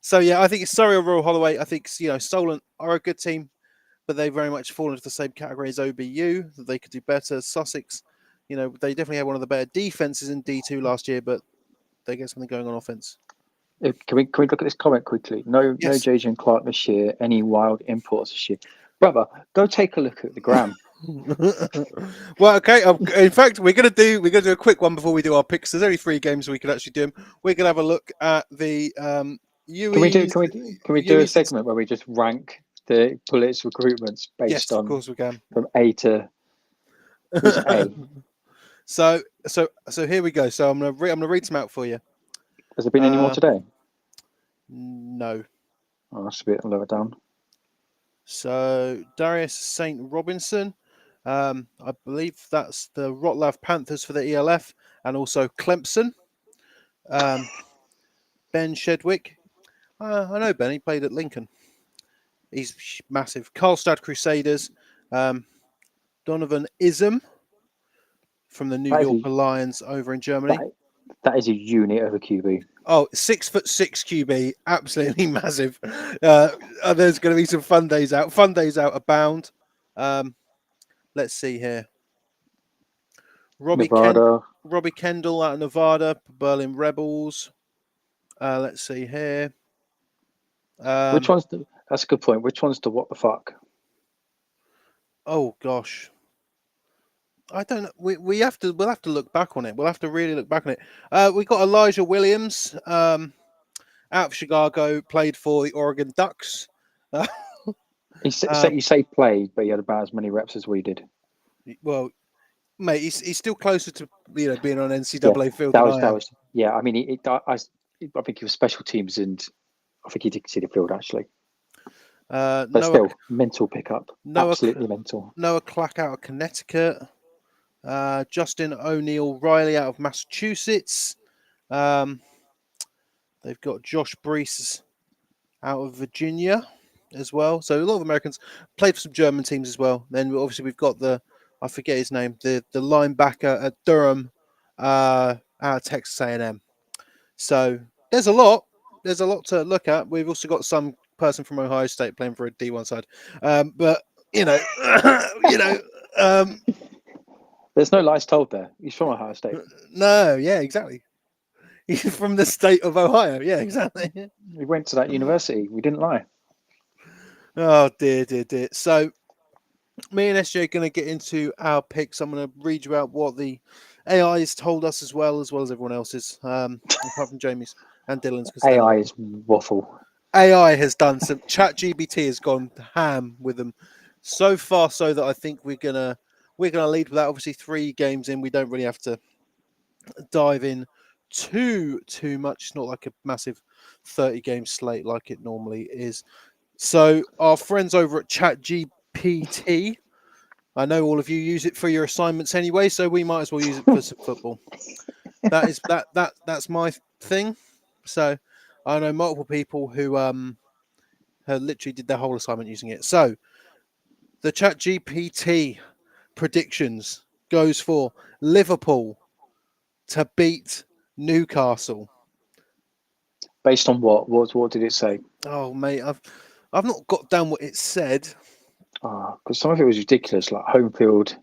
So yeah, I think it's Surrey or Royal Holloway. I think Solent are a good team, but they very much fall into the same category as OBU. That they could do better. Sussex, they definitely had one of the better defenses in D2 last year, but they get something going on offense. Can we look at this comment quickly? No JJ and Clark this year. Any wild imports this year? Brother, go take a look at the gram. Well, okay. In fact, we're gonna do a quick one before we do our picks. There's only 3 games we can actually do them. We're gonna have a look at the UEs. Can we do a segment where we just rank the Bullets recruitments based on? Of course we can. From A to who's A? So here we go. So I'm gonna read some out for you. Has there been any more today? No. Oh, that's a bit lower down. So Darius St. Robinson, I believe that's the Rotlav Panthers for the ELF, and also Clemson. Ben Shedwick, I know Ben. He played at Lincoln. He's massive. Karlstad Crusaders, Donovan Ism from the New York Lions over in Germany. That is a unit of a QB. Oh, 6'6" QB, absolutely massive. There's going to be some fun days out. Fun days out abound. Let's see here. Robbie Kendall out of Nevada, Berlin Rebels. Let's see here. Which one's that's a good point. Which one's the what the fuck? Oh gosh. I don't know. We'll have to look back on it. We'll have to really look back on it. We got Elijah Williams out of Chicago, played for the Oregon Ducks. You say played, but he had about as many reps as we did. Well, mate, he's still closer to being on NCAA field than I am. Yeah. I mean, I think he was special teams, and I think he did see the field actually. But still, mental pickup. Absolutely mental. Noah Clack out of Connecticut. Justin O'Neill Riley out of Massachusetts. They've got Josh Brees out of Virginia as well. So a lot of Americans played for some German teams as well. Then obviously we've got I forget his name, the linebacker at Durham out of Texas A&M. So there's a lot to look at. We've also got some person from Ohio State playing for a D1 side. But there's no lies told there. He's from Ohio State. No, yeah, exactly. He's from the state of Ohio. Yeah, exactly. We went to that university. We didn't lie. Oh, dear. So, me and SJ are going to get into our picks. I'm going to read you out what the AI has told us as well as everyone else's, apart from Jamie's and Dylan's, because they're not. AI is waffle. AI has done some. ChatGPT has gone ham with them, so far so that I think we're gonna lead with that. Obviously, 3 games in, we don't really have to dive in too much. It's not like a massive 30 game slate like it normally is. So our friends over at ChatGPT, I know all of you use it for your assignments anyway, so we might as well use it for some football. That's my thing. So I know multiple people who have literally did their whole assignment using it. So the ChatGPT predictions goes for Liverpool to beat Newcastle. Based on what? What did it say? Oh mate, I've not got down what it said. Because some of it was ridiculous, like home field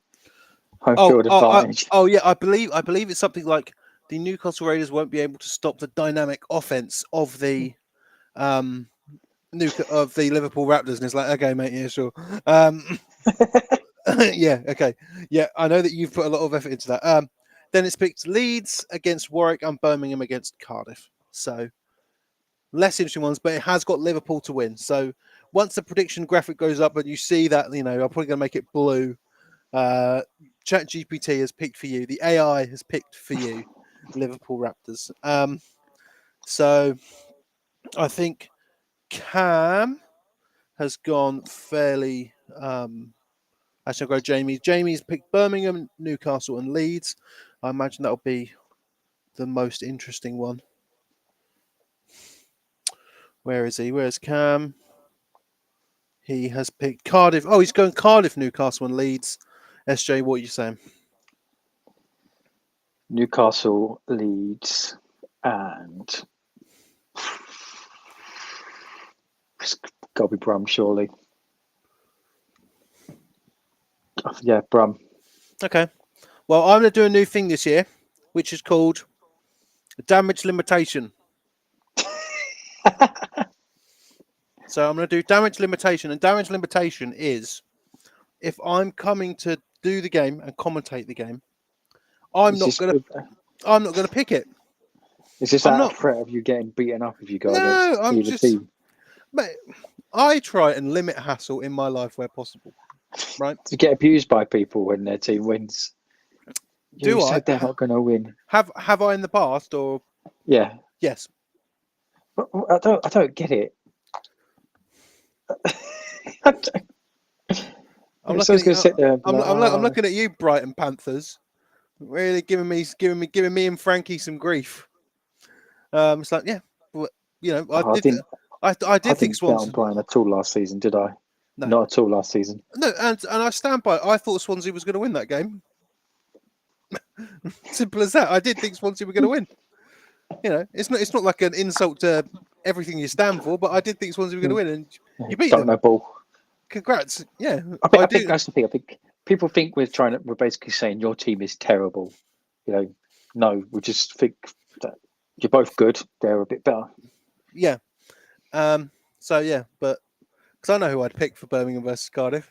Oh, advantage. yeah, I believe it's something like the Newcastle Raiders won't be able to stop the dynamic offense of the um of the Liverpool Raptors, and it's like, okay, mate, yeah, sure. Yeah, okay, yeah, I know that you've put a lot of effort into that. Then it speaks Leeds against Warwick and Birmingham against Cardiff. So less interesting ones, but it has got Liverpool to win. So once the prediction graphic goes up and you see that, I'm probably going to make it blue. ChatGPT has picked for you. The AI has picked for you, Liverpool Raptors. So I think Cam has gone fairly. Actually, I'll go Jamie. Jamie's picked Birmingham, Newcastle, and Leeds. I imagine that'll be the most interesting one. Where is he? Where's Cam? He has picked Cardiff. Oh, he's going Cardiff, Newcastle, and Leeds. SJ, what are you saying? Newcastle, Leeds, and it's got to be Brum, surely. Yeah, Brum. Okay. Well, I'm going to do a new thing this year, which is called damage limitation. So I'm going to do damage limitation, and damage limitation is if I'm coming to do the game and commentate the game, I'm not going to pick it. Is this I'm out not. of threat of you getting beaten up if you go against No, I'm either just. team? Mate, I try and limit hassle in my life where possible. Right? To get abused by people when their team wins. You Do I said they're not going to win. have I in the past or Yeah, yes? but I don't get it. I don't- I'm Someone's looking going to at sit there and be I'm like, looking at you, Brighton Panthers. Really giving me and Frankie some grief. It's like, yeah, but, I didn't I I did think didn't bet on Swansea. Brian at all last season, did I? No, Not at all last season. no, and I stand by it. I thought Swansea was going to win that game. Simple as that. I did think Swansea were going to win. It's not like an insult to everything you stand for, but I did think Swansea were going to win, and you beat Don't them. know ball. Congrats. Yeah, I think that's the thing. I think people think we're basically saying your team is terrible. No, we just think that you're both good. They're a bit better. Yeah. So yeah, but because I know who I'd pick for Birmingham versus Cardiff,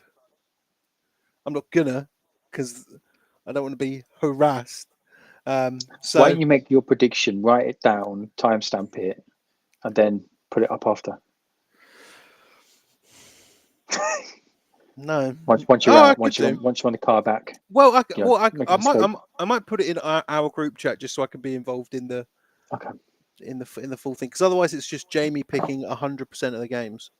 I'm not gonna because I don't want to be harassed. Why So don't you make your prediction, write it down, timestamp it, and then put it up after? no. Once you're Oh, I out, could do. once you're on the car back, Well, make an escape. I might put it in our group chat just so I can be involved in the Okay. full thing. Because otherwise, it's just Jamie picking 100% of the games.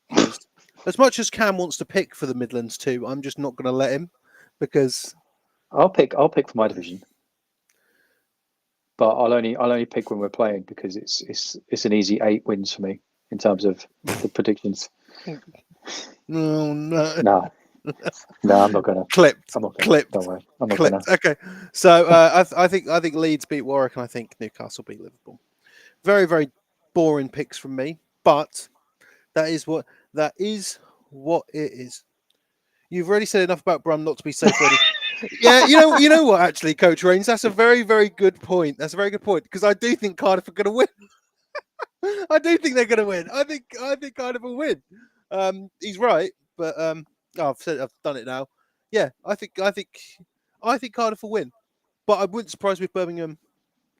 Because as much as Cam wants to pick for the Midlands too, I'm just not going to let him because I'll pick for my division. But I'll only pick when we're playing because it's an easy 8 wins for me in terms of the predictions. no, no. No, I'm not gonna. Clipped. I'm not gonna. Clipped. Don't worry, I'm not Clipped. gonna. Okay. So I think Leeds beat Warwick, and I think Newcastle beat Liverpool. Very, very boring picks from me, but that is what it is. You've already said enough about Brum not to be safe ready. Yeah, you know what? Actually, Coach Rains, that's a very, very good point. That's a very good point because I do think Cardiff are going to win. I do think they're going to win. I think Cardiff will win. He's right, but I've done it now. Yeah, I think Cardiff will win, but I wouldn't surprise me if Birmingham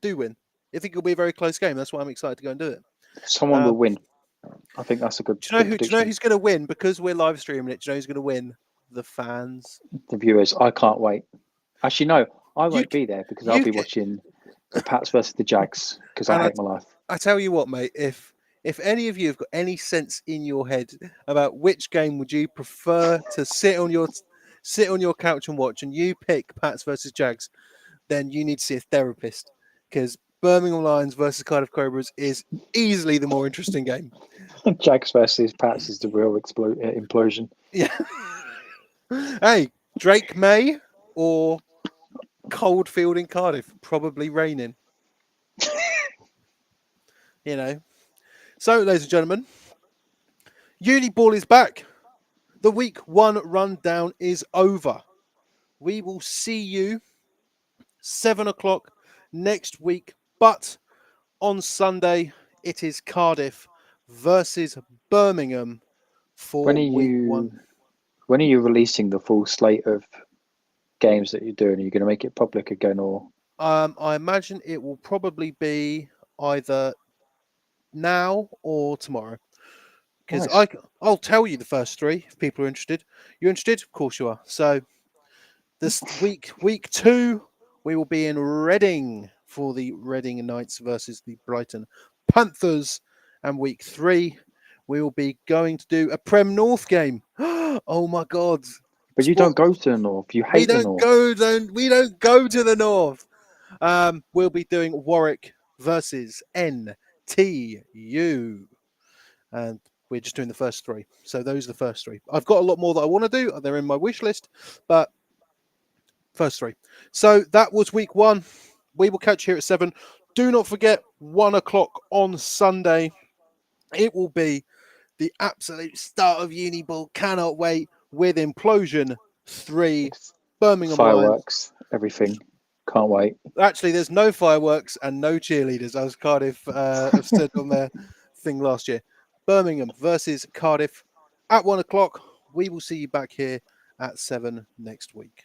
do win. I think it'll be a very close game. That's why I'm excited to go and do it. Someone will Um, win. I think that's a good do you know good who? Do you know prediction. who's going to win because we're live streaming it? Do you know who's going to win? The fans. The viewers, I can't wait. Actually, no, I You, won't be there because I'll you be get, watching the Pats versus the Jags because I and hate my life. I tell you what, mate. If any of you have got any sense in your head about which game would you prefer to sit on your couch and watch, and you pick Pats versus Jags, then you need to see a therapist because Birmingham Lions versus Cardiff Cobras is easily the more interesting game. Jags versus Pats is the real implosion. Yeah. Hey, Drake May or Coldfield in Cardiff, probably raining. You know. So, ladies and gentlemen, Uniball is back. The week 1 rundown is over. We will see you 7 o'clock next week, but on Sunday it is Cardiff versus Birmingham When for are week 1. you when are you releasing the full slate of games that you're doing? Are you going to make it public again, or I imagine it will probably be either now or tomorrow. Because nice? I'll tell you the first 3 if people are interested. You're interested? Of course you are. So this week 2, we will be in Reading for the Reading Knights versus the Brighton Panthers, and week 3 we will be going to do a Prem North game. Oh my God! But you don't Sport. go to the north. You We hate the don't north. go. We don't go to the north. We'll be doing Warwick versus NTU, and we're just doing the first 3. So those are the first 3. I've got a lot more that I want to do. They're in my wish list, but first 3. So that was week 1. We will catch you here at 7. Do not forget 1 o'clock on Sunday. It will be the absolute start of Uniball. Cannot wait with Implosion 3, Birmingham Lions. Fireworks, everything. Can't wait. Actually, there's no fireworks and no cheerleaders, as Cardiff have said on their thing last year. Birmingham versus Cardiff at 1 o'clock. We will see you back here at 7 next week.